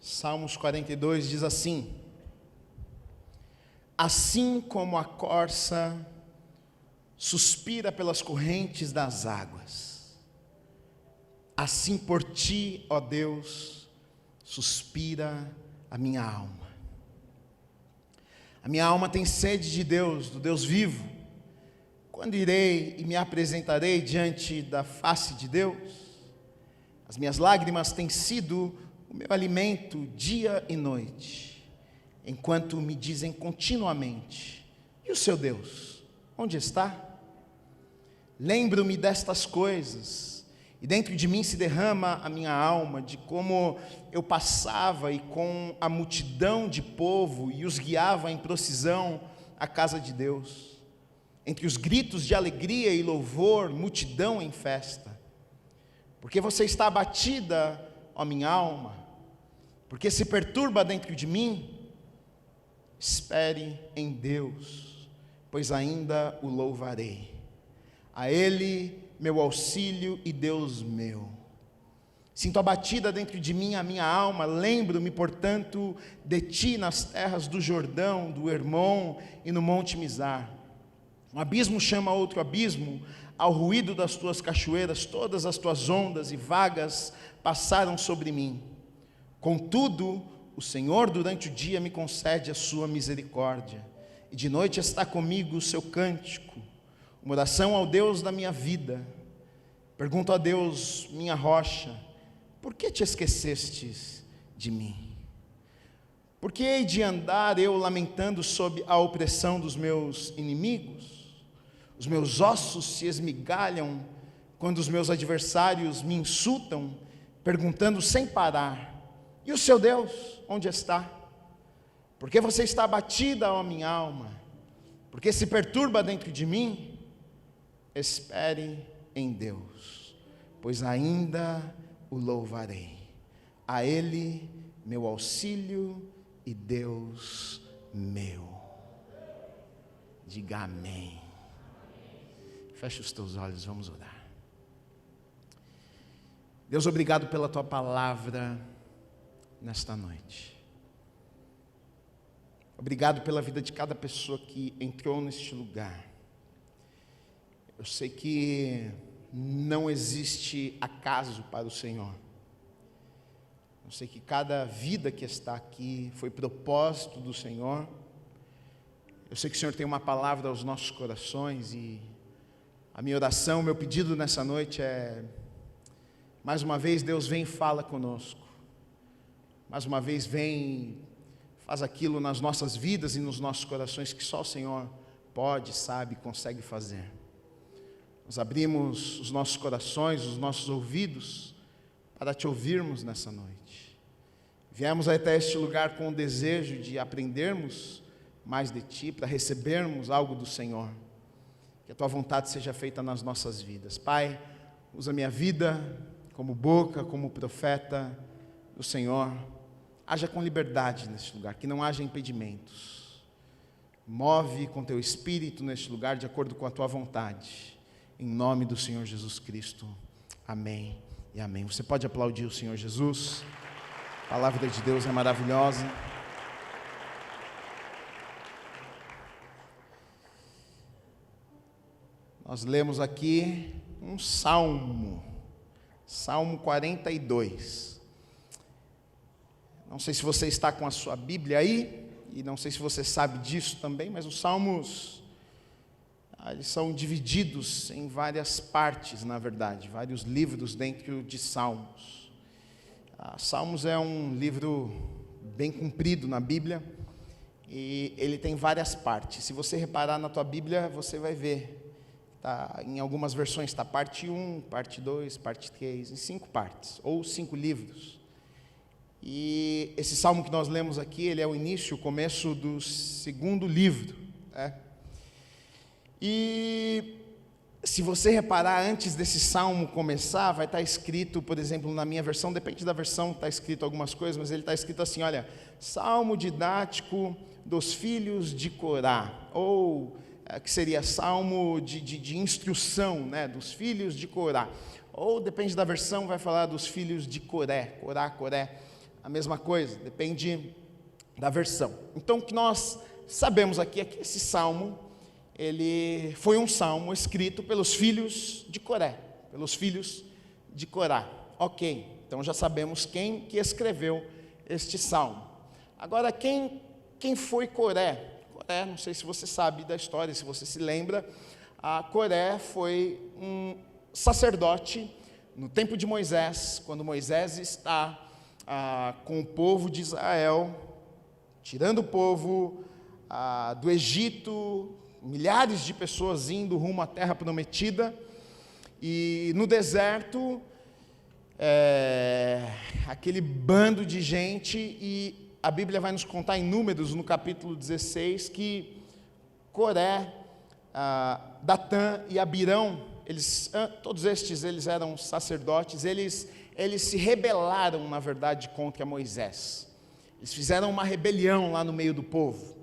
Salmos 42 diz assim: assim como a corça suspira pelas correntes das águas, assim por ti, ó Deus, suspira a minha alma. A minha alma tem sede de Deus, do Deus vivo. Quando irei e me apresentarei diante da face de Deus? As minhas lágrimas têm sido o meu alimento dia e noite, enquanto me dizem continuamente: e o seu Deus, onde está? Lembro-me destas coisas, e dentro de mim se derrama a minha alma, de como eu passava e com a multidão de povo e os guiava em procissão à casa de Deus. Entre os gritos de alegria e louvor, multidão em festa. Porque você está abatida, ó minha alma, porque se perturba dentro de mim? Espere em Deus, pois ainda o louvarei. A Ele, meu auxílio e Deus meu. Sinto abatida dentro de mim a minha alma, lembro-me, portanto, de ti nas terras do Jordão, do Hermon e no monte Mizar. Um abismo chama outro abismo, ao ruído das tuas cachoeiras, todas as tuas ondas e vagas passaram sobre mim. Contudo, o Senhor durante o dia me concede a sua misericórdia, e de noite está comigo o seu cântico, uma oração ao Deus da minha vida. Pergunto a Deus, minha rocha: por que te esquecestes de mim? Por que hei de andar eu lamentando sob a opressão dos meus inimigos? Os meus ossos se esmigalham quando os meus adversários me insultam, perguntando sem parar: e o seu Deus, onde está? Porque você está abatida, ó minha alma? Porque se perturba dentro de mim? Espere em Deus, pois ainda o louvarei. A Ele, meu auxílio e Deus meu. Diga amém. Feche os teus olhos, vamos orar. Deus, obrigado pela Tua palavra nesta noite. Obrigado pela vida de cada pessoa que entrou neste lugar. Eu sei que não existe acaso para o Senhor. Eu sei que cada vida que está aqui foi propósito do Senhor. Eu sei que o Senhor tem uma palavra aos nossos corações, e a minha oração, o meu pedido nessa noite é: mais uma vez, Deus, vem e fala conosco. Mais uma vez, vem, faz aquilo nas nossas vidas e nos nossos corações que só o Senhor pode, sabe, consegue fazer. Nós abrimos os nossos corações, os nossos ouvidos, para te ouvirmos nessa noite. Viemos até este lugar com o desejo de aprendermos mais de Ti, para recebermos algo do Senhor. Que a Tua vontade seja feita nas nossas vidas. Pai, usa minha vida como boca, como profeta do Senhor. Haja com liberdade neste lugar, que não haja impedimentos. Move com Teu Espírito neste lugar, de acordo com a Tua vontade. Em nome do Senhor Jesus Cristo. Amém e amém. Você pode aplaudir o Senhor Jesus. A palavra de Deus é maravilhosa. Nós lemos aqui um salmo. Salmo 42. Não sei se você está com a sua Bíblia aí, e não sei se você sabe disso também, mas os salmos, eles são divididos em várias partes, na verdade, vários livros dentro de salmos. Salmos é um livro bem comprido na Bíblia, e ele tem várias partes. Se você reparar na tua Bíblia, você vai ver, em algumas versões está parte 1, parte 2, parte 3, em 5 partes, ou 5 livros. E esse salmo que nós lemos aqui, ele é o início, o começo do segundo livro, né? E se você reparar, antes desse salmo começar, vai estar escrito, por exemplo, na minha versão, depende da versão, está escrito algumas coisas, mas ele está escrito assim, olha: salmo didático dos filhos de Corá, ou que seria salmo de instrução, né, dos filhos de Corá, ou depende da versão, vai falar dos filhos de Coré, Coré. a mesma coisa, depende da versão. Então, o que nós sabemos aqui é que esse salmo, ele foi um salmo escrito pelos filhos de Coré, pelos filhos de Corá. Ok, então já sabemos quem que escreveu este salmo. Agora, quem foi Coré? Coré, não sei se você sabe da história, se você se lembra, Coré foi um sacerdote no tempo de Moisés, quando Moisés está com o povo de Israel, tirando o povo do Egito, milhares de pessoas indo rumo à terra prometida, e no deserto, aquele bando de gente, e a Bíblia vai nos contar em Números, no capítulo 16, que Coré, Datã e Abirão, todos estes eles eram sacerdotes, eles se rebelaram, na verdade, contra Moisés. Eles fizeram uma rebelião lá no meio do povo.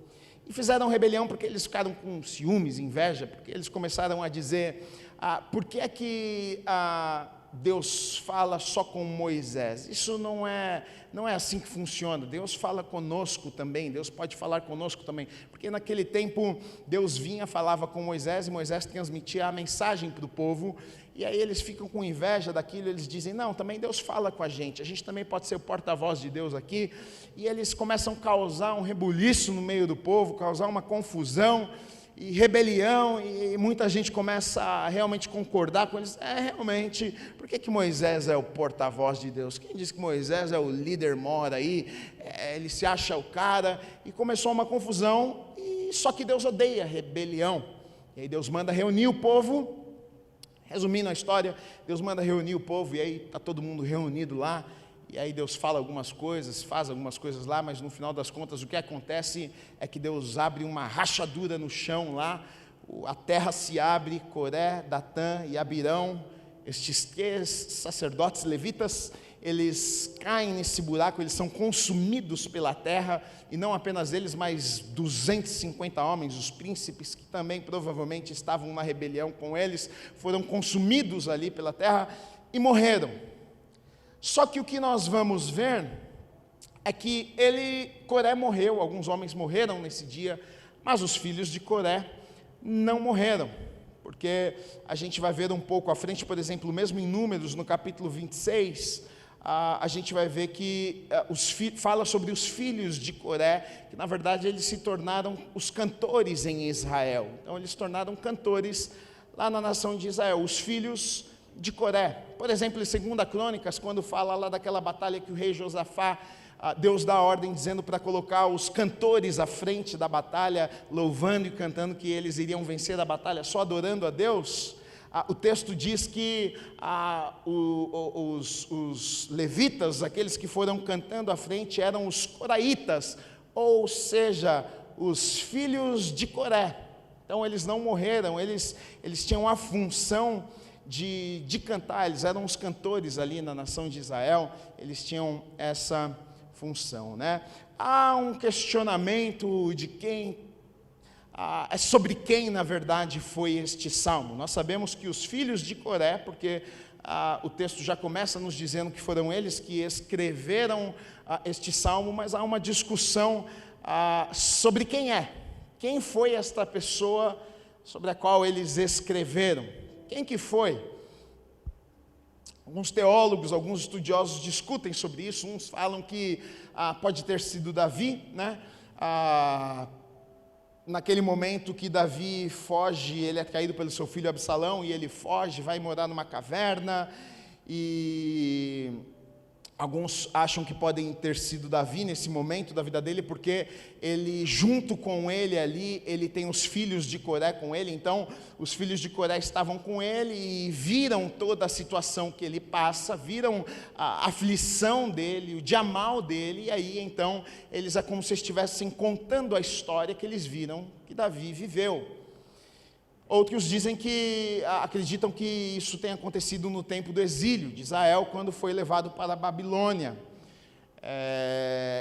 E fizeram rebelião porque eles ficaram com ciúmes, inveja, porque eles começaram a dizer, por que é que Deus fala só com Moisés? Isso não é assim que funciona. Deus fala conosco também, Deus pode falar conosco também, porque naquele tempo Deus vinha, falava com Moisés, e Moisés transmitia a mensagem para o povo, e aí eles ficam com inveja daquilo, eles dizem, não, também Deus fala com a gente também pode ser o porta-voz de Deus aqui, e eles começam a causar um rebuliço no meio do povo, causar uma confusão, e rebelião, e muita gente começa a realmente concordar com eles. Realmente, por que Moisés é o porta-voz de Deus? Quem diz que Moisés é o líder mora aí? Ele se acha o cara, e começou uma confusão, só que Deus odeia rebelião, e aí Deus manda reunir o povo. Resumindo a história, Deus manda reunir o povo, e aí está todo mundo reunido lá, e aí Deus fala algumas coisas, faz algumas coisas lá, mas no final das contas o que acontece é que Deus abre uma rachadura no chão lá, a terra se abre, Coré, Datã e Abirão, estes 3 sacerdotes levitas, eles caem nesse buraco, eles são consumidos pela terra, e não apenas eles, mas 250 homens, os príncipes, que também provavelmente estavam na rebelião com eles, foram consumidos ali pela terra e morreram. Só que o que nós vamos ver é que Coré morreu, alguns homens morreram nesse dia, mas os filhos de Coré não morreram, porque a gente vai ver um pouco à frente, por exemplo, mesmo em Números, no capítulo 26, a gente vai ver que fala sobre os filhos de Coré, que na verdade eles se tornaram os cantores em Israel. Então eles se tornaram cantores lá na nação de Israel, os filhos de Coré. Por exemplo, em 2 Crônicas, quando fala lá daquela batalha que o rei Josafá, Deus dá ordem dizendo para colocar os cantores à frente da batalha, louvando e cantando que eles iriam vencer a batalha só adorando a Deus. O texto diz que os levitas, aqueles que foram cantando à frente, eram os coraitas, ou seja, os filhos de Coré. Então eles não morreram, eles tinham a função de cantar, eles eram os cantores ali na nação de Israel, eles tinham essa função, né? Há um questionamento de sobre quem, na verdade, foi este salmo. Nós sabemos que os filhos de Coré, porque o texto já começa nos dizendo que foram eles que escreveram este salmo, mas há uma discussão sobre quem foi esta pessoa sobre a qual eles escreveram. Quem que foi? Alguns teólogos, alguns estudiosos discutem sobre isso. Uns falam que pode ter sido Davi, né? Naquele momento que Davi foge, ele é traído pelo seu filho Absalão, e ele foge, vai morar numa caverna, e alguns acham que podem ter sido Davi nesse momento da vida dele, porque ele, junto com ele ali, ele tem os filhos de Coré com ele, então os filhos de Coré estavam com ele e viram toda a situação que ele passa, viram a aflição dele, o dia mal dele, e aí então eles é como se estivessem contando a história que eles viram que Davi viveu. Outros dizem acreditam que isso tenha acontecido no tempo do exílio de Israel, quando foi levado para a Babilônia.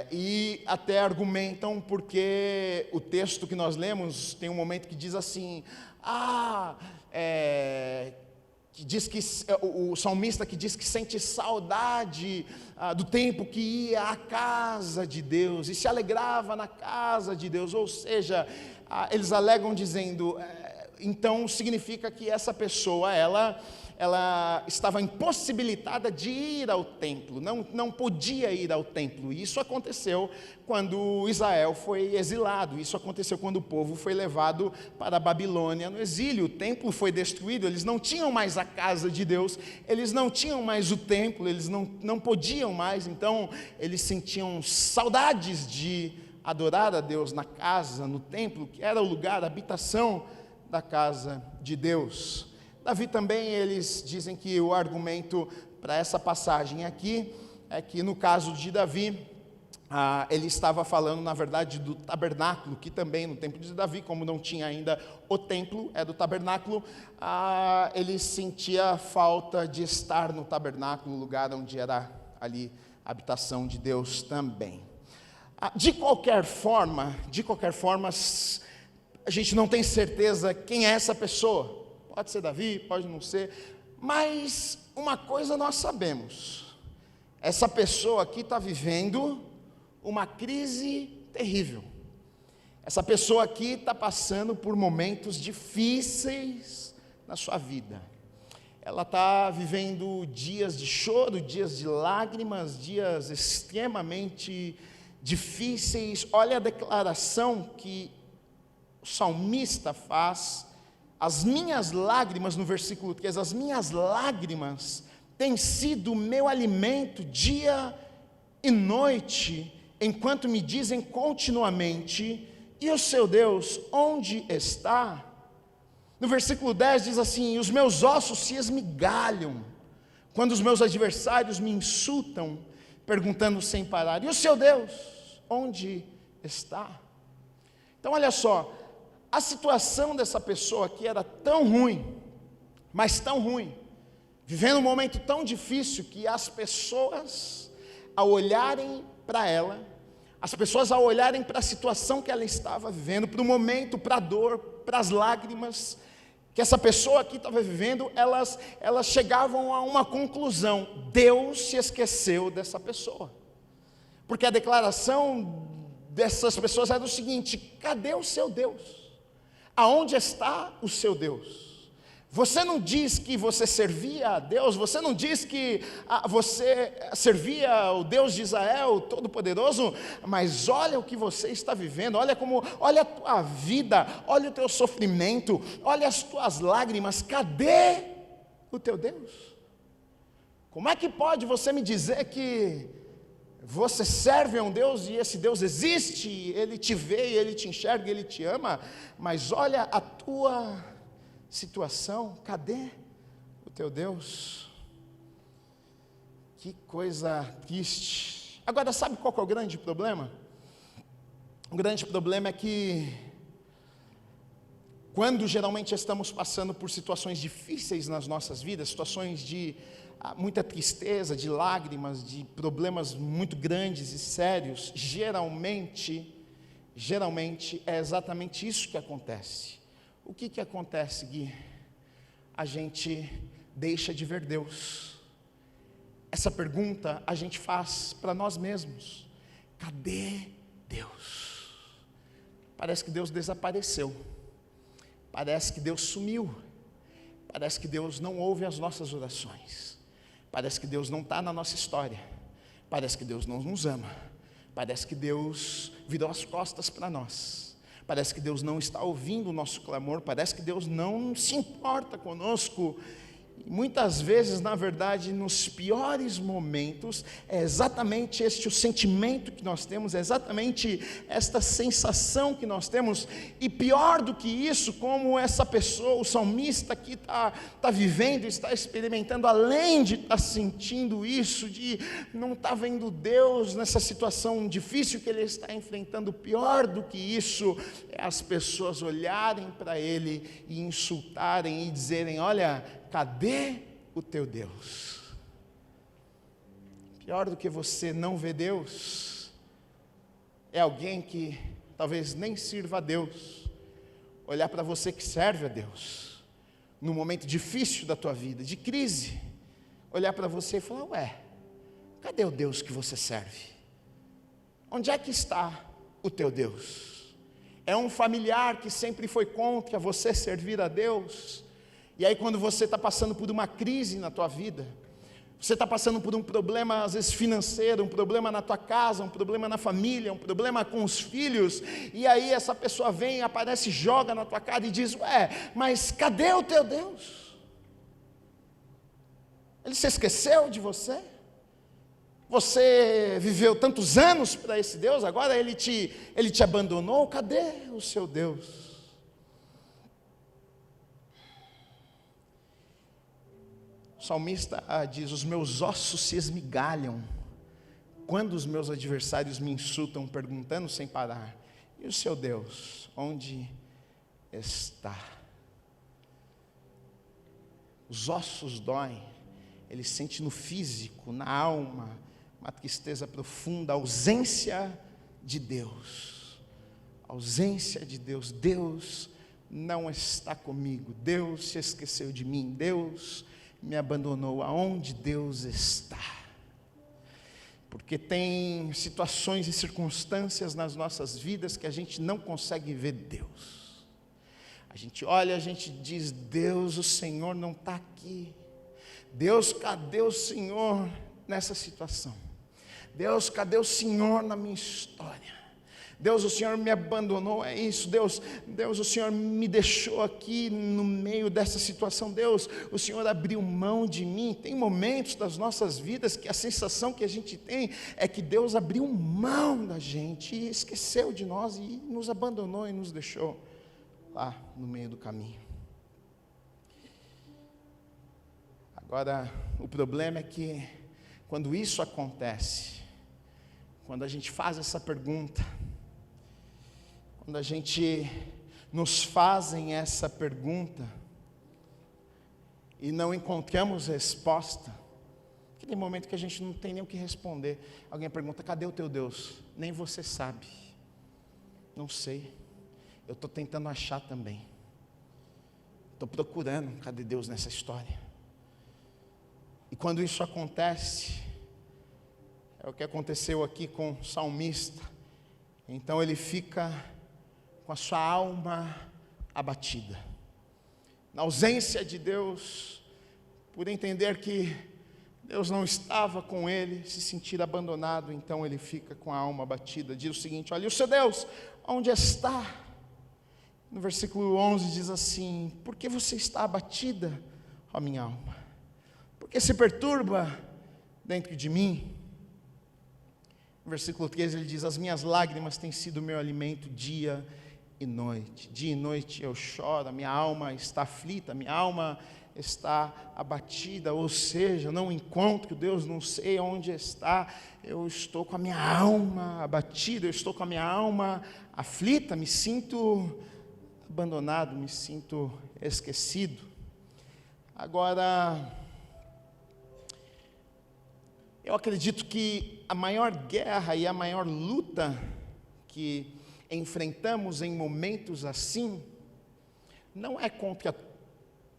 E até argumentam porque o texto que nós lemos tem um momento que diz assim, que diz que o salmista que diz que sente saudade do tempo que ia à casa de Deus e se alegrava na casa de Deus, ou seja, eles alegam dizendo, então significa que essa pessoa, ela estava impossibilitada de ir ao templo, não podia ir ao templo. Isso aconteceu quando Israel foi exilado, isso aconteceu quando o povo foi levado para a Babilônia no exílio. O templo foi destruído, eles não tinham mais a casa de Deus, eles não tinham mais o templo, eles não podiam mais, então eles sentiam saudades de adorar a Deus na casa, no templo, que era o lugar, a habitação da casa de Deus. Davi também, eles dizem que o argumento para essa passagem aqui é que no caso de Davi, ele estava falando na verdade do tabernáculo, que também no tempo de Davi, como não tinha ainda o templo, do tabernáculo, ele sentia falta de estar no tabernáculo, o lugar onde era ali a habitação de Deus também. De qualquer forma, a gente não tem certeza quem é essa pessoa. Pode ser Davi, pode não ser, mas uma coisa nós sabemos: essa pessoa aqui está vivendo uma crise terrível. Essa pessoa aqui está passando por momentos difíceis na sua vida. Ela está vivendo dias de choro, dias de lágrimas, dias extremamente difíceis. Olha a declaração que o salmista faz: as minhas lágrimas, no versículo 3, as minhas lágrimas têm sido o meu alimento dia e noite, enquanto me dizem continuamente, e o seu Deus onde está? No versículo 10 diz assim: os meus ossos se esmigalham, quando os meus adversários me insultam, perguntando sem parar, e o seu Deus onde está? Então olha só, a situação dessa pessoa aqui era tão ruim, mas tão ruim, vivendo um momento tão difícil, que as pessoas, ao olharem para ela, as pessoas ao olharem para a situação que ela estava vivendo, para o momento, para a dor, para as lágrimas que essa pessoa aqui estava vivendo, elas chegavam a uma conclusão: Deus se esqueceu dessa pessoa. Porque a declaração dessas pessoas era o seguinte: cadê o seu Deus? Aonde está o seu Deus? Você não diz que você servia a Deus, você não diz que você servia o Deus de Israel, Todo-Poderoso, mas olha o que você está vivendo, olha a tua vida, olha o teu sofrimento, olha as tuas lágrimas, cadê o teu Deus? Como é que pode você me dizer que você serve a um Deus e esse Deus existe, Ele te vê, Ele te enxerga, Ele te ama, mas olha a tua situação, cadê o teu Deus? Que coisa triste. Agora, sabe qual que é o grande problema? O grande problema é que, quando geralmente estamos passando por situações difíceis nas nossas vidas, situações de muita tristeza, de lágrimas, de problemas muito grandes e sérios, geralmente é exatamente isso que acontece. O que acontece, Gui? A gente deixa de ver Deus. Essa pergunta a gente faz para nós mesmos: cadê Deus? Parece que Deus desapareceu, parece que Deus sumiu, parece que Deus não ouve as nossas orações, parece que Deus não está na nossa história, parece que Deus não nos ama, parece que Deus virou as costas para nós. Parece que Deus não está ouvindo o nosso clamor, parece que Deus não se importa conosco. E muitas vezes, na verdade, nos piores momentos, é exatamente este o sentimento que nós temos, é exatamente esta sensação que nós temos. E pior do que isso, como essa pessoa, o salmista aqui está vivendo, está experimentando, além de estar sentindo isso, de não estar vendo Deus nessa situação difícil que ele está enfrentando, pior do que isso, é as pessoas olharem para ele e insultarem e dizerem: olha, cadê o teu Deus? Pior do que você não ver Deus, é alguém que talvez nem sirva a Deus, olhar para você que serve a Deus, num momento difícil da tua vida, de crise, olhar para você e falar: ué, cadê o Deus que você serve? Onde é que está o teu Deus? É um familiar que sempre foi contra você servir a Deus? E aí quando você está passando por uma crise na tua vida, você está passando por um problema às vezes financeiro, um problema na tua casa, um problema na família, um problema com os filhos, e aí essa pessoa vem, aparece, joga na tua cara e diz: ué, mas cadê o teu Deus? Ele se esqueceu de você? Você viveu tantos anos para esse Deus, agora ele te abandonou? Cadê o seu Deus? O salmista diz: os meus ossos se esmigalham quando os meus adversários me insultam, perguntando sem parar: e o seu Deus, onde está? Os ossos doem, ele sente no físico, na alma, uma tristeza profunda, a ausência de Deus. A ausência de Deus. Deus não está comigo, Deus se esqueceu de mim, Deus me abandonou. Aonde Deus está? Porque tem situações e circunstâncias nas nossas vidas que a gente não consegue ver Deus. A gente olha, a gente diz: Deus, o Senhor não está aqui. Deus, cadê o Senhor nessa situação? Deus, cadê o Senhor na minha história? Deus, o Senhor me abandonou, é isso. Deus, o Senhor me deixou aqui no meio dessa situação. Deus, o Senhor abriu mão de mim. Tem momentos das nossas vidas que a sensação que a gente tem é que Deus abriu mão da gente e esqueceu de nós e nos abandonou e nos deixou lá no meio do caminho. Agora, o problema é que quando isso acontece, quando a gente faz essa pergunta, quando a gente nos fazem essa pergunta e não encontramos resposta, aquele momento que a gente não tem nem o que responder, alguém pergunta: cadê o teu Deus? Nem você sabe. Não sei, eu estou tentando achar também, estou procurando, cadê Deus nessa história? E quando isso acontece, é o que aconteceu aqui com o salmista. Então ele fica com a sua alma abatida, na ausência de Deus, por entender que Deus não estava com ele, se sentir abandonado. Então ele fica com a alma abatida. Diz o seguinte: olha, o seu Deus, onde está? No versículo 11 diz assim: por que você está abatida, ó minha alma? Por que se perturba dentro de mim? No versículo 13 ele diz: as minhas lágrimas têm sido o meu alimento dia e noite. Dia e noite eu choro, a minha alma está aflita, a minha alma está abatida. Ou seja, eu não encontro Deus, não sei onde está. Eu estou com a minha alma abatida, eu estou com a minha alma aflita, me sinto abandonado, me sinto esquecido. Agora, eu acredito que a maior guerra e a maior luta que enfrentamos em momentos assim, não é contra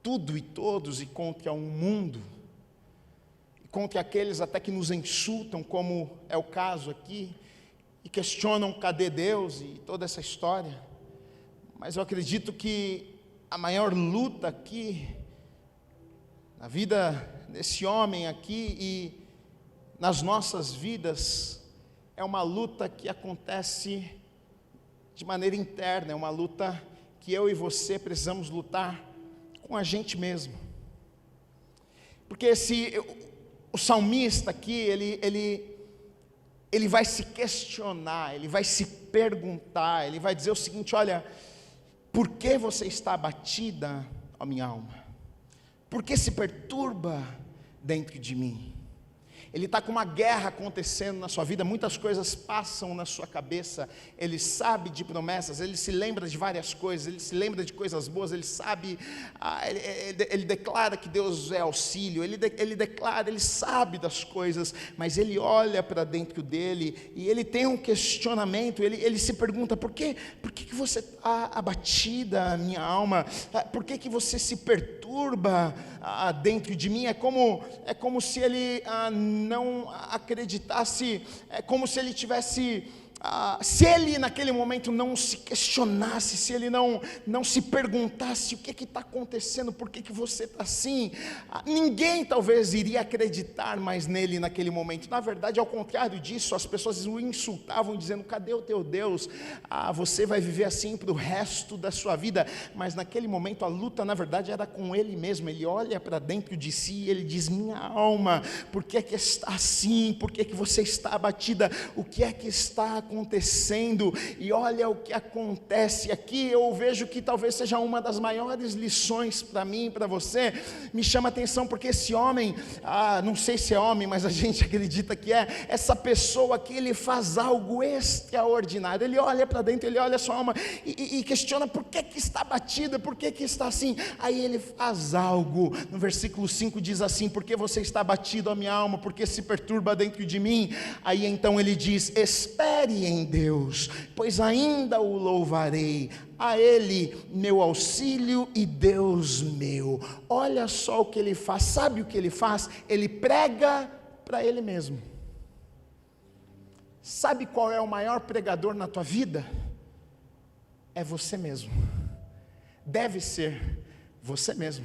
tudo e todos e contra um mundo, e contra aqueles até que nos insultam, como é o caso aqui, e questionam cadê Deus e toda essa história. Mas eu acredito que a maior luta aqui, na vida desse homem aqui e nas nossas vidas, é uma luta que acontece de maneira interna, é uma luta que eu e você precisamos lutar com a gente mesmo. Porque o salmista aqui, ele vai se questionar, ele vai se perguntar, ele vai dizer o seguinte: olha, por que você está abatida, ó minha alma? Por que se perturba dentro de mim? Ele está com uma guerra acontecendo na sua vida, muitas coisas passam na sua cabeça, ele sabe de promessas, ele se lembra de várias coisas, ele se lembra de coisas boas, ele sabe, ele declara que Deus é auxílio, ele declara, ele sabe das coisas, mas ele olha para dentro dele e ele tem um questionamento, ele se pergunta: por que você está abatida, minha alma? Por que você se perturba? perturba dentro de mim. É como se ele não acreditasse, é como se ele tivesse... se ele naquele momento não se questionasse, se ele não se perguntasse o que está acontecendo, por que você está assim, ninguém talvez iria acreditar mais nele naquele momento. Na verdade, ao contrário disso, as pessoas o insultavam dizendo: cadê o teu Deus? Você vai viver assim para o resto da sua vida. Mas naquele momento a luta na verdade era com ele mesmo. Ele olha para dentro de si e ele diz: minha alma, por que está assim? Por que você está abatida? O que é que está acontecendo? E olha o que acontece aqui. Eu vejo que talvez seja uma das maiores lições para mim e para você. Me chama a atenção porque esse homem, não sei se é homem, mas a gente acredita que essa pessoa aqui, ele faz algo extraordinário. Ele olha para dentro, ele olha a sua alma e questiona por que está batida, por que está assim. Aí ele faz algo. No versículo 5 diz assim: porque você está batido, a minha alma, porque se perturba dentro de mim. Aí então ele diz: espere em Deus, pois ainda o louvarei, a Ele meu auxílio e Deus meu. Olha só o que ele faz. Sabe o que ele faz? Ele prega para ele mesmo. Sabe qual é o maior pregador na tua vida? É você mesmo. Deve ser você mesmo.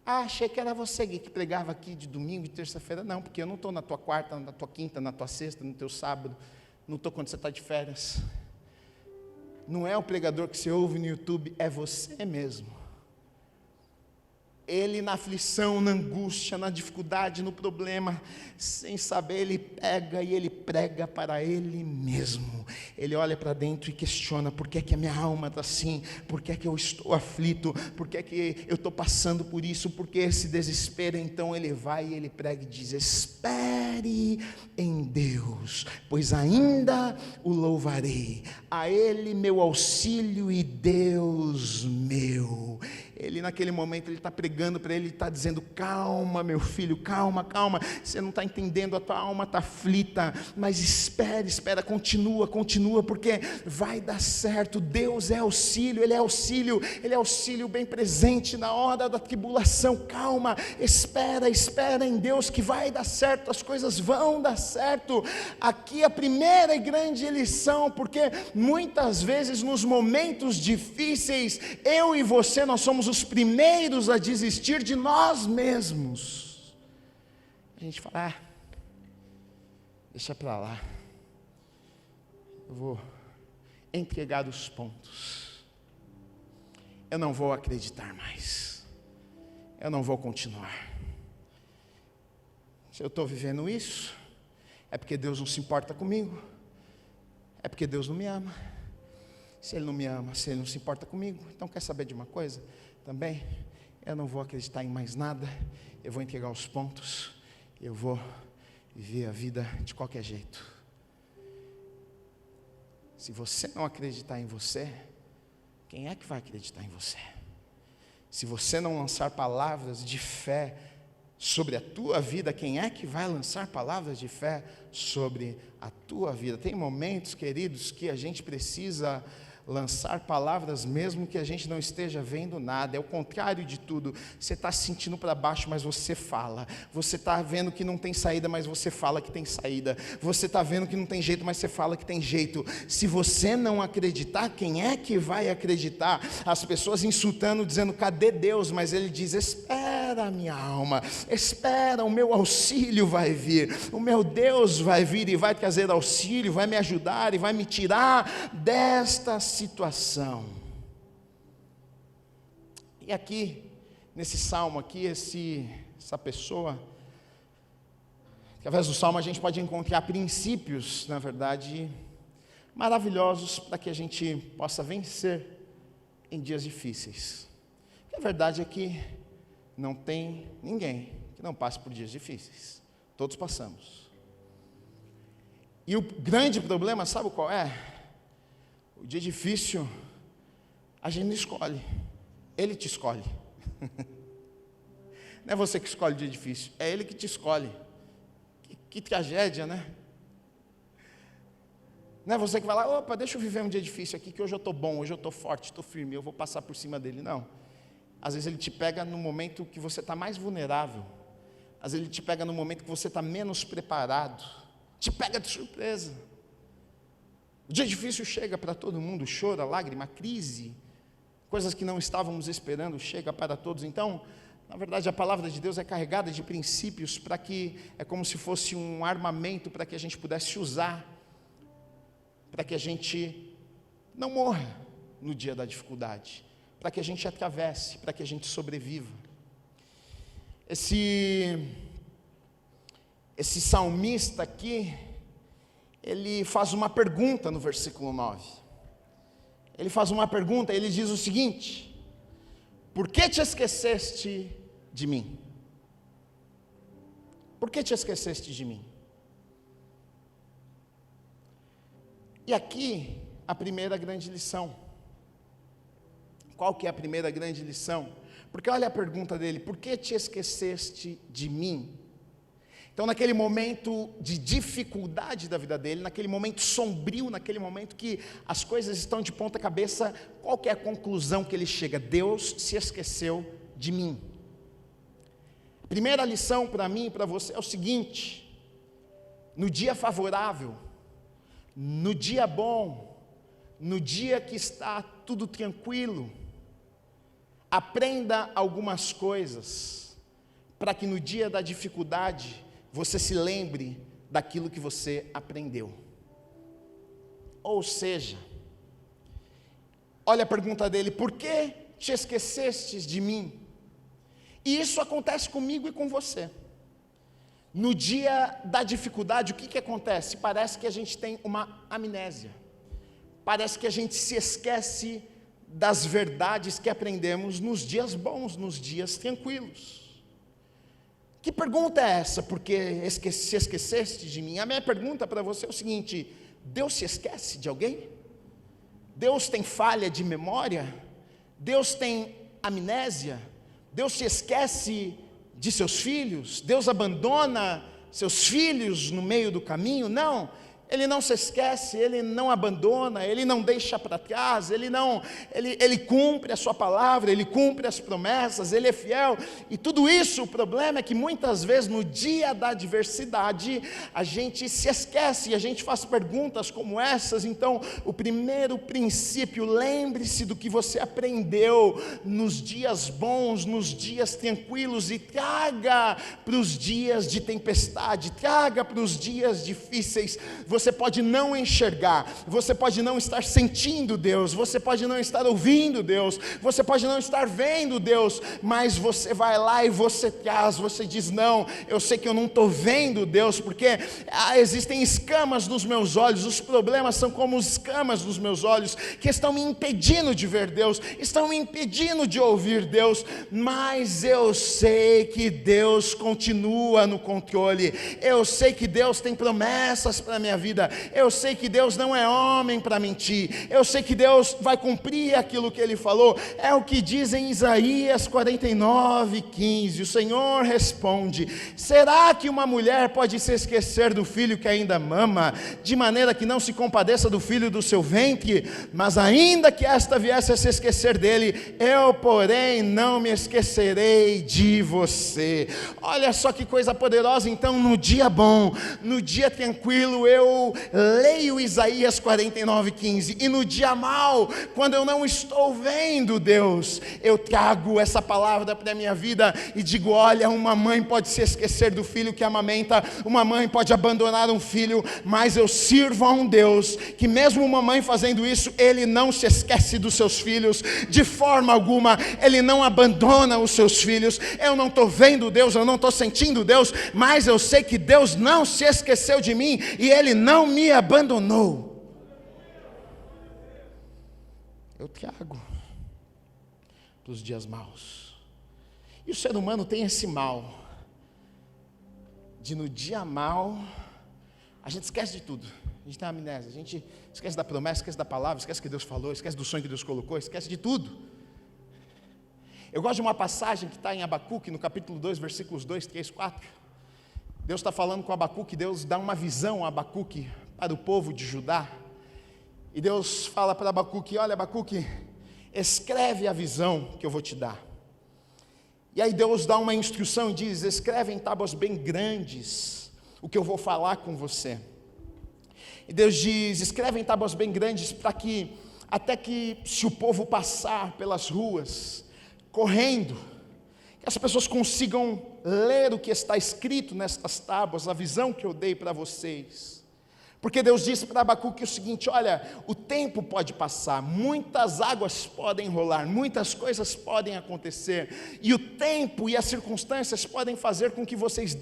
Achei que era você que pregava aqui de domingo e terça-feira. Não, porque eu não estou na tua quarta, na tua quinta, na tua sexta, no teu sábado. Não estou quando você está de férias. Não é o pregador que você ouve no YouTube, é você mesmo. Ele na aflição, na angústia, na dificuldade, no problema, sem saber, ele pega e ele prega para ele mesmo. Ele olha para dentro e questiona: por que é que a minha alma está assim? Por que é que eu estou aflito? Por que é que eu estou passando por isso? Por que esse desespero? Então ele vai e ele prega e diz: espere em Deus, pois ainda o louvarei, a Ele meu auxílio e Deus meu. Ele naquele momento, ele está pregando para ele, está dizendo: calma meu filho, calma, calma, você não está entendendo, a tua alma está aflita, mas espera, continua, porque vai dar certo. Deus é auxílio, Ele é auxílio bem presente na hora da tribulação. Calma, espera em Deus que vai dar certo, as coisas vão dar certo. Aqui a primeira e grande lição, porque muitas vezes nos momentos difíceis, eu e você, nós somos os primeiros a desistir de nós mesmos. A gente fala: deixa para lá, eu vou entregar os pontos, eu não vou acreditar mais, eu não vou continuar. Se eu estou vivendo isso, é porque Deus não se importa comigo, é porque Deus não me ama. Se Ele não me ama, se Ele não se importa comigo, então quer saber de uma coisa? Também, eu não vou acreditar em mais nada, eu vou entregar os pontos, eu vou viver a vida de qualquer jeito. Se você não acreditar em você, quem é que vai acreditar em você? Se você não lançar palavras de fé sobre a tua vida, quem é que vai lançar palavras de fé sobre a tua vida? Tem momentos, queridos, que a gente precisa lançar palavras mesmo que a gente não esteja vendo nada. É o contrário de tudo. Você está se sentindo para baixo, mas você fala. Você está vendo que não tem saída, mas você fala que tem saída. Você está vendo que não tem jeito, mas você fala que tem jeito. Se você não acreditar, quem é que vai acreditar? As pessoas insultando, dizendo: cadê Deus? Mas ele diz: espera minha alma, espera, o meu auxílio vai vir, o meu Deus vai vir e vai trazer auxílio, vai me ajudar e vai me tirar desta situação. E aqui, nesse salmo aqui, essa pessoa, através do salmo a gente pode encontrar princípios, na verdade, maravilhosos para que a gente possa vencer em dias difíceis. Porque a verdade é que não tem ninguém que não passe por dias difíceis. Todos passamos. E o grande problema, sabe qual é? O dia difícil, a gente não escolhe. Ele te escolhe. Não é você que escolhe o dia difícil, é Ele que te escolhe. Que tragédia, né? Não é você que vai lá: opa, deixa eu viver um dia difícil aqui, que hoje eu estou bom, hoje eu estou forte, estou firme, eu vou passar por cima dele. Não. Às vezes Ele te pega no momento que você está mais vulnerável. Às vezes Ele te pega no momento que você está menos preparado. Te pega de surpresa. O dia difícil chega para todo mundo, choro, lágrima, crise, coisas que não estávamos esperando, chega para todos. Então, na verdade, a palavra de Deus é carregada de princípios para que, é como se fosse um armamento para que a gente pudesse usar, para que a gente não morra no dia da dificuldade, para que a gente atravesse, para que a gente sobreviva. Esse salmista aqui, ele faz uma pergunta no versículo 9. Ele faz uma pergunta, ele diz o seguinte: por que te esqueceste de mim? Por que te esqueceste de mim? E aqui, a primeira grande lição. Qual que é a primeira grande lição? Porque olha a pergunta dele: por que te esqueceste de mim? Então, naquele momento de dificuldade da vida dele, naquele momento sombrio, naquele momento que as coisas estão de ponta cabeça, qual que é a conclusão que ele chega? Deus se esqueceu de mim. A primeira lição para mim e para você é o seguinte: no dia favorável, no dia bom, no dia que está tudo tranquilo, aprenda algumas coisas, para que no dia da dificuldade, você se lembre daquilo que você aprendeu. Ou seja, olha a pergunta dele: por que te esquecestes de mim? E isso acontece comigo e com você. No dia da dificuldade, o que acontece? Parece que a gente tem uma amnésia. Parece que a gente se esquece das verdades que aprendemos nos dias bons, nos dias tranquilos. Que pergunta é essa? Porque se esqueceste de mim? A minha pergunta para você é o seguinte: Deus se esquece de alguém? Deus tem falha de memória? Deus tem amnésia? Deus se esquece de seus filhos? Deus abandona seus filhos no meio do caminho? Não. Ele não se esquece, Ele não abandona, Ele não deixa para trás, Ele cumpre a sua palavra, Ele cumpre as promessas, Ele é fiel. E tudo isso, o problema é que muitas vezes no dia da adversidade, a gente se esquece e a gente faz perguntas como essas. Então, o primeiro princípio: lembre-se do que você aprendeu nos dias bons, nos dias tranquilos, e traga para os dias de tempestade, traga para os dias difíceis. Você pode não enxergar, você pode não estar sentindo Deus, você pode não estar ouvindo Deus, você pode não estar vendo Deus, mas você vai lá e você traz, você diz: não, eu sei que eu não estou vendo Deus, porque existem escamas nos meus olhos, os problemas são como escamas nos meus olhos, que estão me impedindo de ver Deus, estão me impedindo de ouvir Deus, mas eu sei que Deus continua no controle, eu sei que Deus tem promessas para a minha vida, eu sei que Deus não é homem para mentir, eu sei que Deus vai cumprir aquilo que Ele falou. É o que diz em Isaías 49:15, o Senhor responde: será que uma mulher pode se esquecer do filho que ainda mama, de maneira que não se compadeça do filho do seu ventre? Mas ainda que esta viesse a se esquecer dele, eu porém não me esquecerei de você. Olha só que coisa poderosa. Então, no dia bom, no dia tranquilo, eu leio Isaías 49:15, e no dia mau, quando eu não estou vendo Deus, eu trago essa palavra para a minha vida e digo: olha, uma mãe pode se esquecer do filho que amamenta, uma mãe pode abandonar um filho, mas eu sirvo a um Deus que mesmo uma mãe fazendo isso, Ele não se esquece dos seus filhos, de forma alguma, Ele não abandona os seus filhos. Eu não estou vendo Deus, eu não estou sentindo Deus, mas eu sei que Deus não se esqueceu de mim, e Ele não me abandonou. Eu trago para os dias maus. E o ser humano tem esse mal de, no dia mau, a gente esquece de tudo. A gente tem amnésia, a gente esquece da promessa, esquece da palavra, esquece que Deus falou, esquece do sonho que Deus colocou, esquece de tudo. Eu gosto de uma passagem que está em Abacuque, no capítulo 2, versículos 2, 3, 4. Deus está falando com Abacuque, Deus dá uma visão a Abacuque para o povo de Judá. E E Deus fala para Abacuque: olha, Abacuque, escreve a visão que eu vou te dar. E aí Deus dá uma instrução e diz: escreve em tábuas bem grandes o que eu vou falar com você. E Deus diz: escreve em tábuas bem grandes, para que, até que se o povo passar pelas ruas, correndo, que as pessoas consigam ler o que está escrito nestas tábuas, a visão que eu dei para vocês. Porque Deus disse para Abacuque o seguinte: olha, o tempo pode passar, muitas águas podem rolar, muitas coisas podem acontecer, e o tempo e as circunstâncias podem fazer com que vocês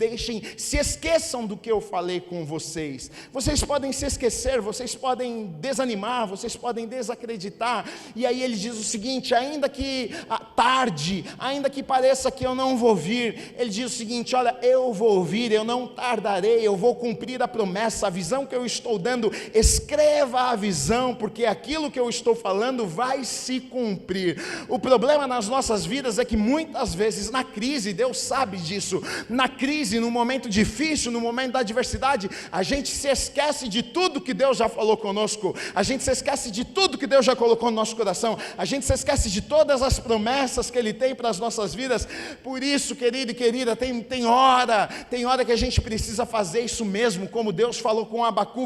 se esqueçam do que eu falei com vocês. Vocês podem se esquecer, vocês podem desanimar, vocês podem desacreditar. E aí ele diz o seguinte: ainda que tarde, ainda que pareça que eu não vou vir, ele diz o seguinte: olha, eu vou vir, eu não tardarei, eu vou cumprir a promessa, a visão que eu estou dando, escreva a visão, porque aquilo que eu estou falando vai se cumprir. O problema nas nossas vidas é que muitas vezes na crise, Deus sabe disso, na crise, no momento difícil, no momento da adversidade, a gente se esquece de tudo que Deus já falou conosco, a gente se esquece de tudo que Deus já colocou no nosso coração, a gente se esquece de todas as promessas que Ele tem para as nossas vidas. Por isso, querido e querida, tem hora que a gente precisa fazer isso mesmo, como Deus falou com Abacuque: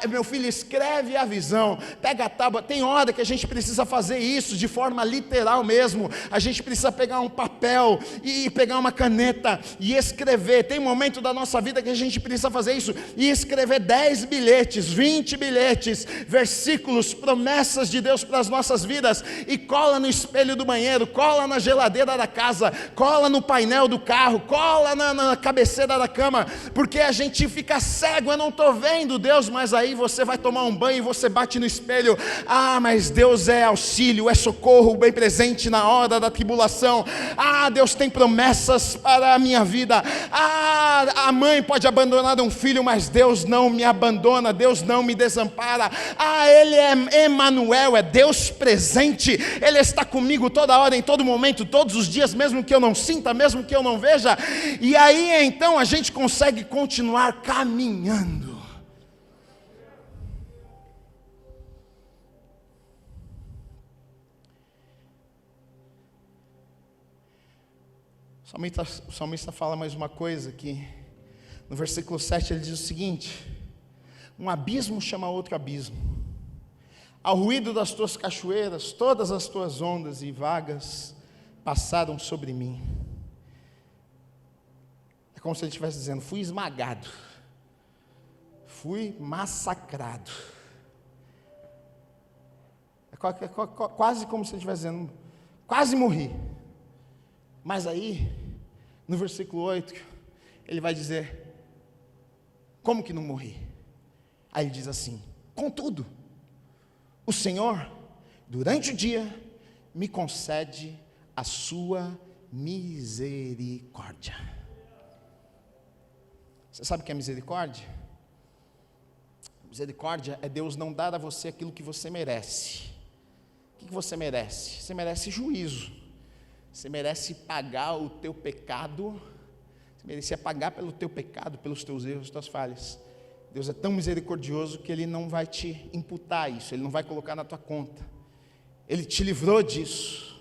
meu filho, escreve a visão, pega a tábua. Tem hora que a gente precisa fazer isso de forma literal mesmo. A gente precisa pegar um papel e pegar uma caneta e escrever. Tem momento da nossa vida que a gente precisa fazer isso e escrever 10 bilhetes, 20 bilhetes, versículos, promessas de Deus para as nossas vidas, e cola no espelho do banheiro, cola na geladeira da casa, cola no painel do carro, cola na cabeceira da cama, porque a gente fica cego: eu não estou vendo Deus. Mas aí você vai tomar um banho e você bate no espelho: mas Deus é auxílio, é socorro, bem presente na hora da tribulação. Deus tem promessas para a minha vida. A mãe pode abandonar um filho, mas Deus não me abandona, Deus não me desampara. Ele é Emanuel, é Deus presente, Ele está comigo toda hora, em todo momento, todos os dias, mesmo que eu não sinta, mesmo que eu não veja. E aí então a gente consegue continuar caminhando. O salmista fala mais uma coisa, que no versículo 7 ele diz o seguinte: um abismo chama outro abismo, ao ruído das tuas cachoeiras, todas as tuas ondas e vagas passaram sobre mim. É como se ele estivesse dizendo: fui esmagado, fui massacrado. É quase como se ele estivesse dizendo: quase morri. Mas aí, no versículo 8, ele vai dizer: como que não morri? Aí ele diz assim: contudo, o Senhor, durante o dia, me concede a sua misericórdia. Você sabe o que é misericórdia? Misericórdia é Deus não dar a você aquilo que você merece. O que você merece? Você merece juízo. Você merece pagar o teu pecado. Você merecia pagar pelo teu pecado, pelos teus erros, tuas falhas. Deus é tão misericordioso que Ele não vai te imputar isso, Ele não vai colocar na tua conta. Ele te livrou disso.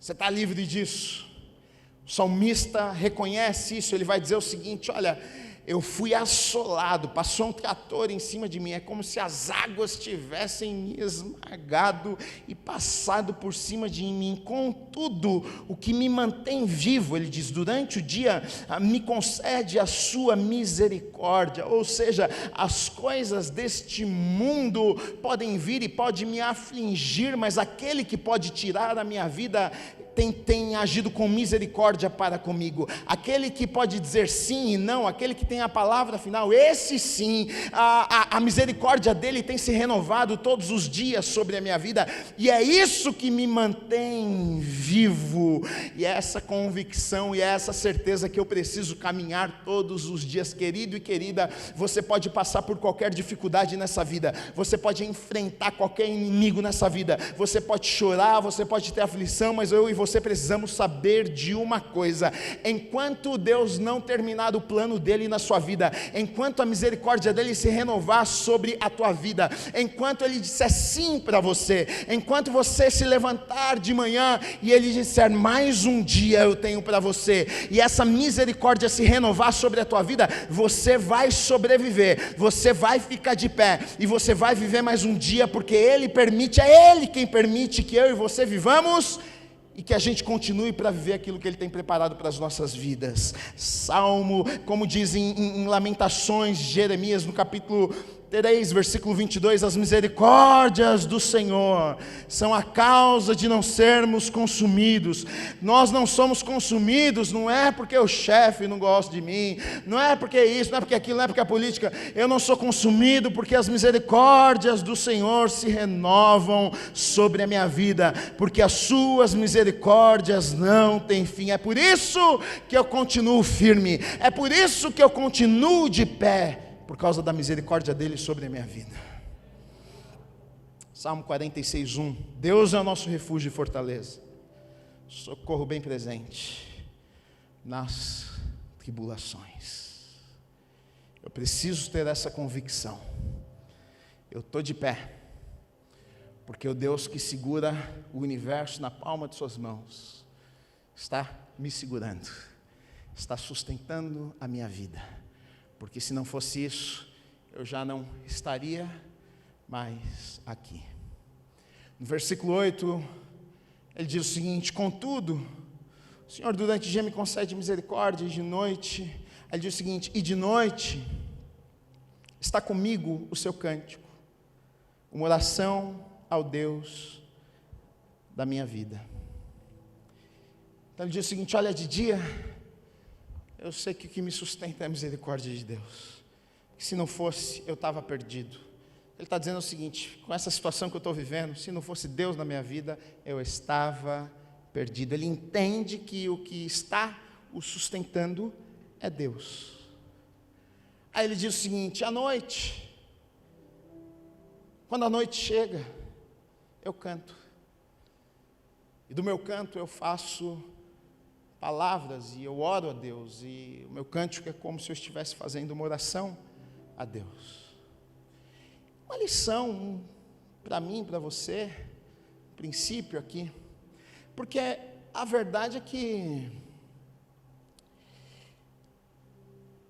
Você está livre disso. O salmista reconhece isso. Ele vai dizer o seguinte: olha, eu fui assolado, passou um trator em cima de mim, é como se as águas tivessem me esmagado e passado por cima de mim. Contudo, o que me mantém vivo, ele diz, durante o dia, me concede a sua misericórdia. Ou seja, as coisas deste mundo podem vir e pode me afligir, mas aquele que pode tirar a minha vida tem agido com misericórdia para comigo. Aquele que pode dizer sim e não, aquele que tem a palavra final, esse sim, a misericórdia dele tem se renovado todos os dias sobre a minha vida, e é isso que me mantém vivo, e é essa convicção, e é essa certeza que eu preciso caminhar todos os dias. Querido e querida, você pode passar por qualquer dificuldade nessa vida, você pode enfrentar qualquer inimigo nessa vida, você pode chorar, você pode ter aflição, mas eu e você precisamos saber de uma coisa: enquanto Deus não terminar o plano dele na sua vida, enquanto a misericórdia dele se renovar sobre a tua vida, enquanto ele disser sim para você, enquanto você se levantar de manhã e ele disser: mais um dia eu tenho para você, e essa misericórdia se renovar sobre a tua vida, você vai sobreviver, você vai ficar de pé, e você vai viver mais um dia, porque ele permite, é ele quem permite que eu e você vivamos, e que a gente continue para viver aquilo que ele tem preparado para as nossas vidas. Salmo, como diz em Lamentações, Jeremias, no capítulo 3, versículo 22, as misericórdias do Senhor são a causa de não sermos consumidos. Nós não somos consumidos, não é porque o chefe não gosta de mim, não é porque isso, não é porque aquilo, não é porque a política. Eu não sou consumido porque as misericórdias do Senhor se renovam sobre a minha vida, porque as suas misericórdias não têm fim. É por isso que eu continuo firme, é por isso que eu continuo de pé, por causa da misericórdia dele sobre a minha vida. Salmo 46:1. Deus é o nosso refúgio e fortaleza, socorro bem presente nas tribulações. Eu preciso ter essa convicção. Eu estou de pé, porque o Deus que segura o universo na palma de suas mãos está me segurando, está sustentando a minha vida. Porque se não fosse isso, eu já não estaria mais aqui. No versículo 8, ele diz o seguinte: contudo, o Senhor durante o dia me concede misericórdia, e de noite, ele diz o seguinte: e de noite está comigo o seu cântico, uma oração ao Deus da minha vida. Então ele diz o seguinte: olha, de dia eu sei que o que me sustenta é a misericórdia de Deus, que se não fosse, eu estava perdido. Ele está dizendo o seguinte: com essa situação que eu estou vivendo, se não fosse Deus na minha vida, eu estava perdido. Ele entende que o que está o sustentando é Deus. Aí ele diz o seguinte: à noite, quando a noite chega, eu canto, e do meu canto eu faço palavras, e eu oro a Deus, e o meu cântico é como se eu estivesse fazendo uma oração a Deus. Uma lição para mim, para você, princípio aqui, porque a verdade é que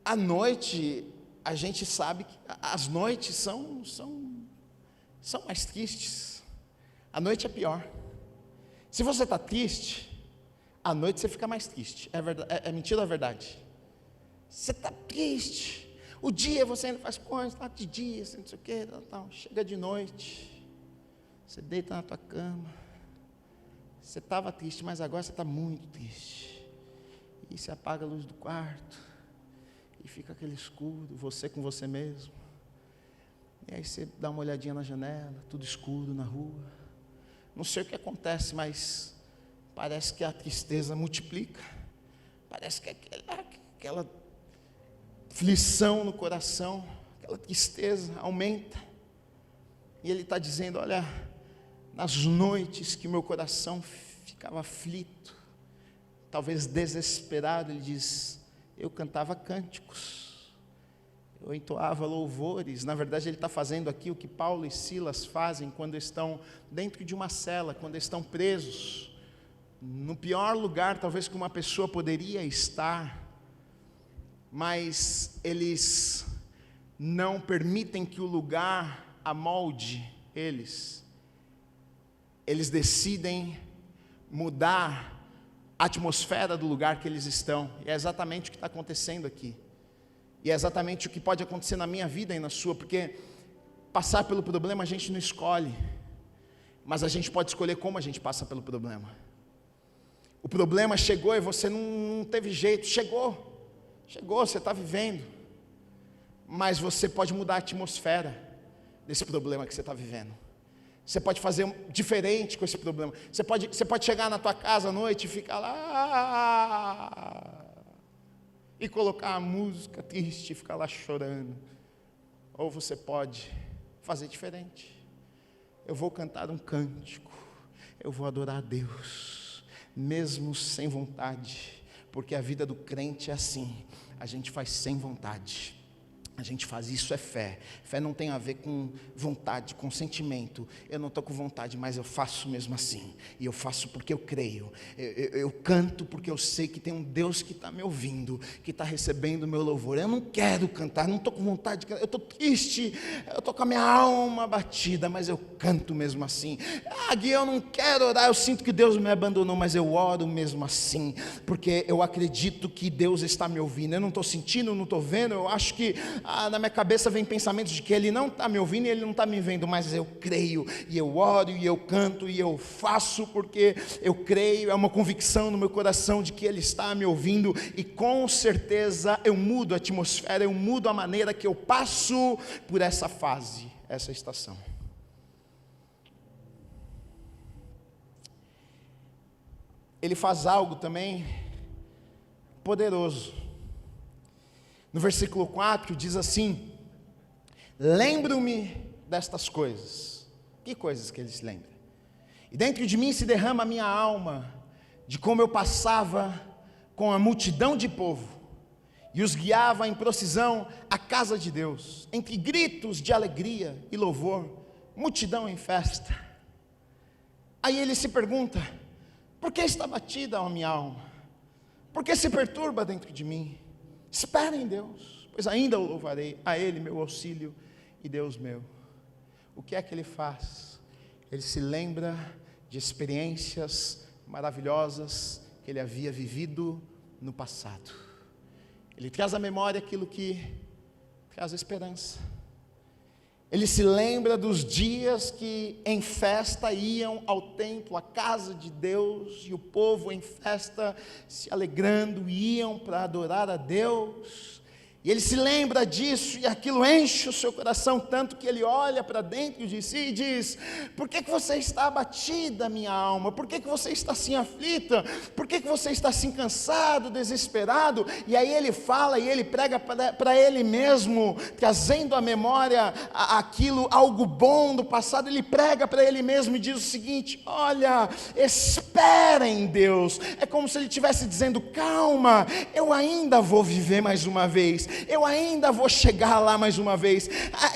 à noite, a gente sabe que as noites são mais tristes, a noite é pior. Se você está triste, à noite você fica mais triste. É verdade, é mentira ou é verdade? Você está triste, o dia você ainda faz coisas, lá de dia, não sei o que, tal. Chega de noite, você deita na tua cama, você estava triste, mas agora você está muito triste, e você apaga a luz do quarto, e fica aquele escuro, você com você mesmo, e aí você dá uma olhadinha na janela, tudo escuro na rua, não sei o que acontece, mas parece que a tristeza multiplica, parece que aquela aflição no coração, aquela tristeza aumenta, e ele está dizendo: olha, nas noites que meu coração ficava aflito, talvez desesperado, ele diz, eu cantava cânticos, eu entoava louvores. Na verdade ele está fazendo aqui o que Paulo e Silas fazem quando estão dentro de uma cela, quando estão presos, no pior lugar talvez que uma pessoa poderia estar, mas eles não permitem que o lugar amolde eles. Eles decidem mudar a atmosfera do lugar que eles estão, e é exatamente o que está acontecendo aqui, e é exatamente o que pode acontecer na minha vida e na sua, porque passar pelo problema a gente não escolhe, mas a gente pode escolher como a gente passa pelo problema. O problema chegou e você não teve jeito, chegou, você está vivendo, mas você pode mudar a atmosfera desse problema que você está vivendo. Você pode fazer diferente com esse problema. Você pode chegar na tua casa à noite e ficar lá e colocar a música triste e ficar lá chorando. Ou você pode fazer diferente. Eu vou cantar um cântico, eu vou adorar a Deus, mesmo sem vontade, porque a vida do crente é assim, a gente faz sem vontade. A gente faz isso, é fé. Fé não tem a ver com vontade, com sentimento. Eu não estou com vontade, mas eu faço mesmo assim. E eu faço porque eu creio. Eu canto porque eu sei que tem um Deus que está me ouvindo, que está recebendo o meu louvor. Eu não quero cantar, não estou com vontade de cantar. Eu estou triste, eu estou com a minha alma abatida, mas eu canto mesmo assim. Gui, eu não quero orar, eu sinto que Deus me abandonou, mas eu oro mesmo assim, porque eu acredito que Deus está me ouvindo. Eu não estou sentindo, não estou vendo, eu acho que na minha cabeça vem pensamentos de que Ele não está me ouvindo e Ele não está me vendo, mas eu creio, e eu oro, e eu canto, e eu faço porque eu creio, é uma convicção no meu coração de que Ele está me ouvindo, e com certeza eu mudo a atmosfera, eu mudo a maneira que eu passo por essa fase, essa estação. Ele faz algo também poderoso. No versículo 4 diz assim: lembro-me destas coisas. Que coisas que ele se lembra? E dentro de mim se derrama a minha alma, de como eu passava com a multidão de povo, e os guiava em procissão à casa de Deus, entre gritos de alegria e louvor, multidão em festa. Aí ele se pergunta: por que está batida a minha alma? Por que se perturba dentro de mim? Espera em Deus, pois ainda o louvarei, a Ele meu auxílio e Deus meu. O que é que ele faz? Ele se lembra de experiências maravilhosas que ele havia vivido no passado. Ele traz à memória aquilo que traz esperança. Ele se lembra dos dias que em festa iam ao templo, à casa de Deus, e o povo em festa se alegrando, iam para adorar a Deus. E ele se lembra disso, e aquilo enche o seu coração tanto que ele olha para dentro de si e diz: por que você está abatida, minha alma? Por que você está assim aflita? Por que você está assim cansado, desesperado? E aí ele fala e ele prega para ele mesmo, trazendo à memória aquilo, algo bom do passado. Ele prega para ele mesmo e diz o seguinte: olha, espera em Deus. É como se ele estivesse dizendo: calma, eu ainda vou viver mais uma vez, eu ainda vou chegar lá mais uma vez.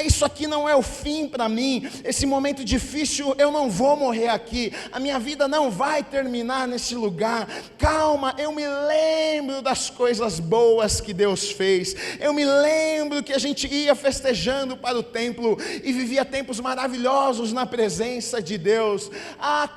Isso aqui não é o fim para mim. Esse momento difícil, eu não vou morrer aqui. A minha vida não vai terminar nesse lugar. Calma, eu me lembro das coisas boas que Deus fez. Eu me lembro que a gente ia festejando para o templo e vivia tempos maravilhosos na presença de Deus.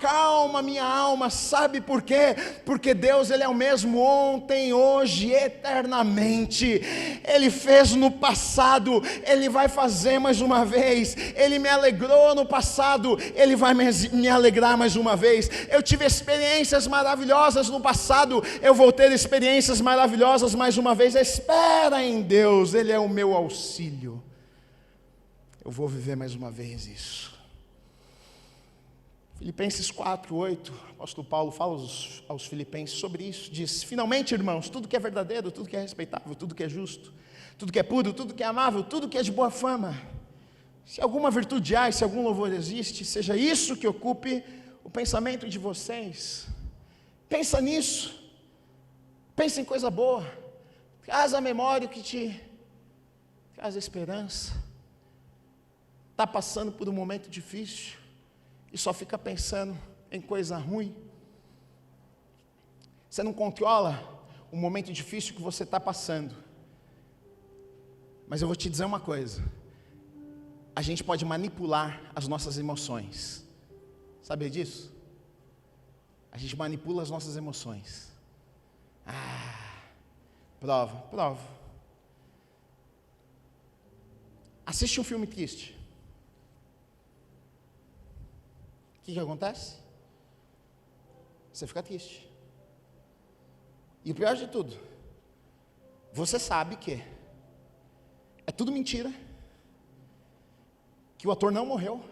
Calma, minha alma. Sabe por quê? Porque Deus, Ele é o mesmo ontem, hoje e eternamente. Ele fez no passado, Ele vai fazer mais uma vez. Ele me alegrou no passado, Ele vai me alegrar mais uma vez. Eu tive experiências maravilhosas no passado, eu vou ter experiências maravilhosas mais uma vez. Espera em Deus, Ele é o meu auxílio. Eu vou viver mais uma vez isso. Filipenses 4:8, o apóstolo Paulo fala aos filipenses sobre isso, diz: finalmente, irmãos, tudo que é verdadeiro, tudo que é respeitável, tudo que é justo, tudo que é puro, tudo que é amável, tudo que é de boa fama, se alguma virtude há, se algum louvor existe, seja isso que ocupe o pensamento de vocês. Pensa nisso, pensa em coisa boa, traz à memória o que te traz esperança. Está passando por um momento difícil e só fica pensando em coisa ruim. Você não controla o momento difícil que você está passando, mas eu vou te dizer uma coisa: a gente pode manipular as nossas emoções. Sabia disso? A gente manipula as nossas emoções. Prova. Assiste um filme triste. O que acontece? Você fica triste. E o pior de tudo, você sabe que é tudo mentira, que o ator não morreu,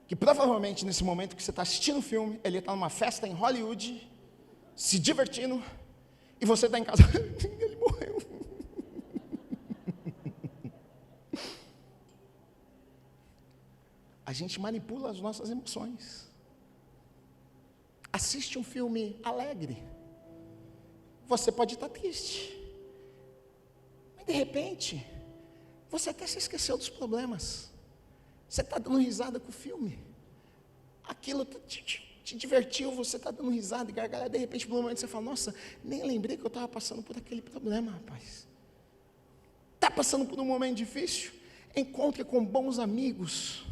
que provavelmente nesse momento que você está assistindo o filme, ele está numa festa em Hollywood, se divertindo, e você está em casa, ele morreu. A gente manipula as nossas emoções. assiste um filme alegre. Você pode estar triste, mas de repente, você até se esqueceu dos problemas. Você está dando risada com o filme. Aquilo te divertiu, você está dando risada e gargalhada. De repente, por um momento, você fala: nossa, nem lembrei que eu estava passando por aquele problema, rapaz. Está passando por um momento difícil? Encontre com bons amigos.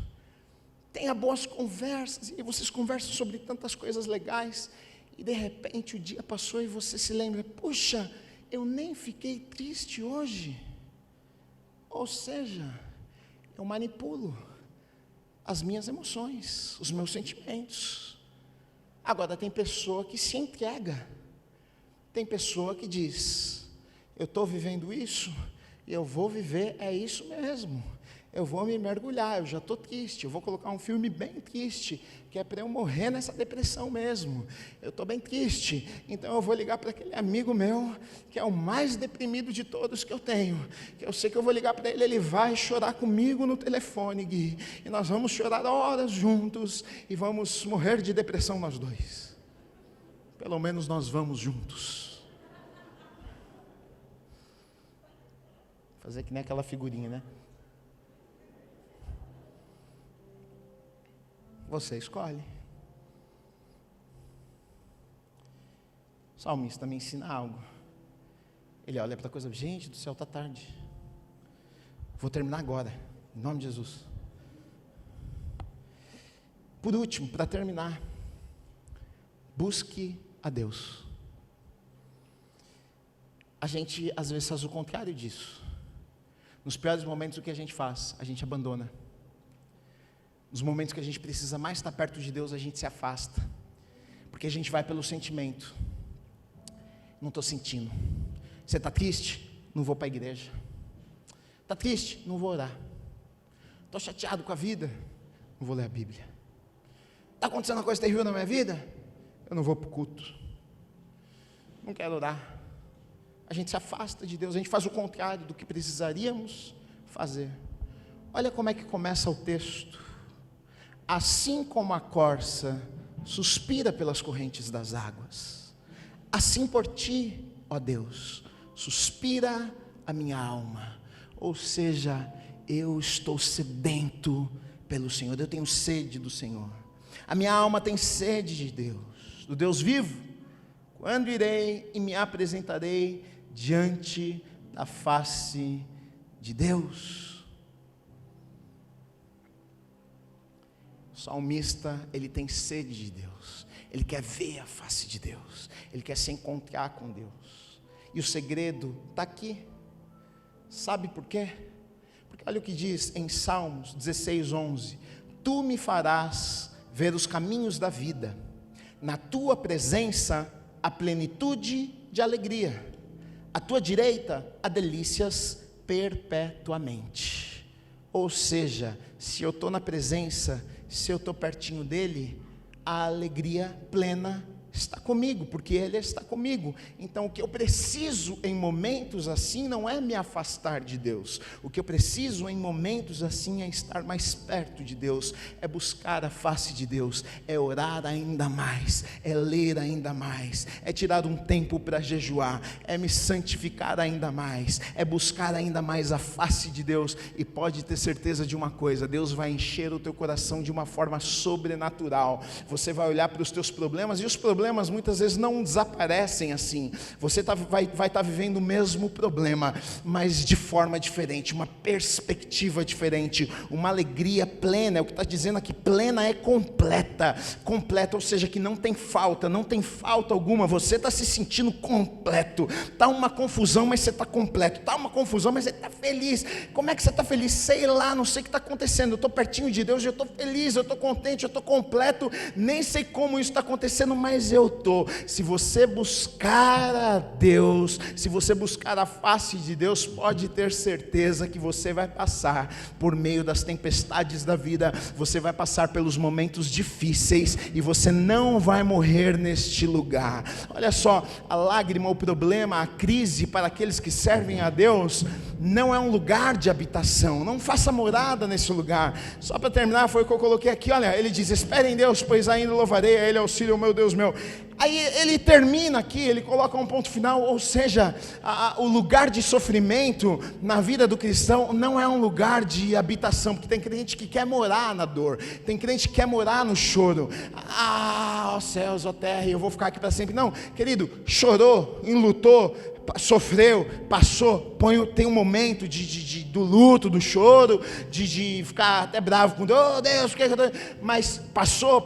Tenha boas conversas. E vocês conversam sobre tantas coisas legais. E de repente, o dia passou e você se lembra: puxa, eu nem fiquei triste hoje. Ou seja, eu manipulo as minhas emoções, os meus sentimentos. Agora, tem pessoa que se entrega. Tem pessoa que diz: eu estou vivendo isso, e eu vou viver, é isso mesmo. Eu vou me mergulhar, eu já estou triste, eu vou colocar um filme bem triste, que é para eu morrer nessa depressão mesmo. Eu estou bem triste, então eu vou ligar para aquele amigo meu, que é o mais deprimido de todos que eu tenho, que eu sei que eu vou ligar para ele, ele vai chorar comigo no telefone, Gui, e nós vamos chorar horas juntos, e vamos morrer de depressão nós dois. Pelo menos nós vamos juntos. Fazer que nem aquela figurinha, né? Você escolhe. O salmista me ensina algo. Ele olha para a coisa: gente do céu, está tarde. Vou terminar agora, em nome de Jesus. Por último, para terminar, busque a Deus. A gente às vezes faz o contrário disso. Nos piores momentos, o que a gente faz? A gente abandona. Nos momentos que a gente precisa mais estar perto de Deus, a gente se afasta, porque a gente vai pelo sentimento. Não estou sentindo. Você está triste? Não vou para a igreja. Está triste? Não vou orar. Estou chateado com a vida? Não vou ler a Bíblia. Está acontecendo uma coisa terrível na minha vida? Eu não vou para o culto. Não quero orar. A gente se afasta de Deus, a gente faz o contrário do que precisaríamos fazer. Olha como é que começa o texto. Assim como a corça suspira pelas correntes das águas, assim por ti, ó Deus, suspira a minha alma. Ou seja, eu estou sedento pelo Senhor, eu tenho sede do Senhor. A minha alma tem sede de Deus, do Deus vivo. Quando irei e me apresentarei diante da face de Deus? O salmista, ele tem sede de Deus, ele quer ver a face de Deus, ele quer se encontrar com Deus, e o segredo está aqui. Sabe por quê? Porque olha o que diz em Salmos 16:11: tu me farás ver os caminhos da vida, na tua presença a plenitude de alegria, à tua direita há delícias perpetuamente. Ou seja, se eu estou na presença, se eu estou pertinho dele, a alegria plena está comigo, porque ele está comigo. Então o que eu preciso em momentos assim não é me afastar de Deus. O que eu preciso em momentos assim é estar mais perto de Deus, é buscar a face de Deus, é orar ainda mais, é ler ainda mais, é tirar um tempo para jejuar, é me santificar ainda mais, é buscar ainda mais a face de Deus. E pode ter certeza de uma coisa: Deus vai encher o teu coração de uma forma sobrenatural. Você vai olhar para os teus problemas, e os problemas muitas vezes não desaparecem assim. Você vai estar vivendo o mesmo problema, mas de forma diferente, uma perspectiva diferente, uma alegria plena. É o que está dizendo aqui: plena é completa, ou seja, que não tem falta alguma. Você está se sentindo completo. Está uma confusão, mas você está completo. Está uma confusão, mas você está feliz. Como é que você está feliz? Sei lá, não sei o que está acontecendo. Eu estou pertinho de Deus, eu estou feliz, eu estou contente, eu estou completo. Nem sei como isso está acontecendo, mas eu estou. Se você buscar a Deus, se você buscar a face de Deus, pode ter certeza que você vai passar por meio das tempestades da vida, você vai passar pelos momentos difíceis, difíceis e você não vai morrer neste lugar. Olha só, a lágrima, o problema, a crise para aqueles que servem a Deus não é um lugar de habitação. Não faça morada nesse lugar. Só para terminar, foi o que eu coloquei aqui. Olha, ele diz: espere em Deus, pois ainda louvarei a Ele, auxílio, meu Deus meu. Aí ele termina aqui, ele coloca um ponto final, ou seja, o lugar de sofrimento na vida do cristão não é um lugar de habitação, porque tem crente que quer morar na dor, tem crente que quer morar no choro. Ó céus, ó terra, eu vou ficar aqui para sempre. Não, querido, chorou, enlutou, sofreu, passou, tem um momento do luto, do choro, de ficar até bravo com Deus, oh Deus, que mas passou,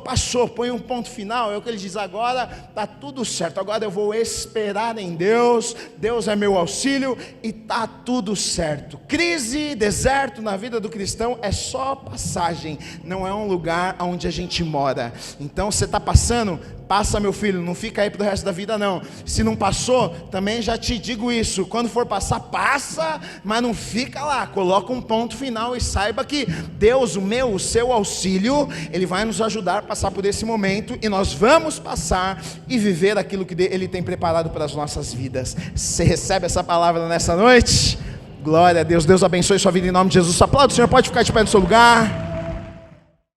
põe um ponto final. É o que ele diz: agora está tudo certo, agora eu vou esperar em Deus, Deus é meu auxílio e está tudo certo. Crise, deserto na vida do cristão é só passagem, não é um lugar onde a gente mora. Então você está passando, passa, meu filho, não fica aí para o resto da vida não. Se não passou, também já te digo isso, quando for passar, passa, mas não fica lá, coloca um ponto final e saiba que Deus, o seu auxílio, Ele vai nos ajudar a passar por esse momento, e nós vamos passar e viver aquilo que Ele tem preparado para as nossas vidas. Você recebe essa palavra nessa noite? Glória a Deus, Deus abençoe sua vida em nome de Jesus. Aplauda o Senhor, pode ficar de pé no seu lugar.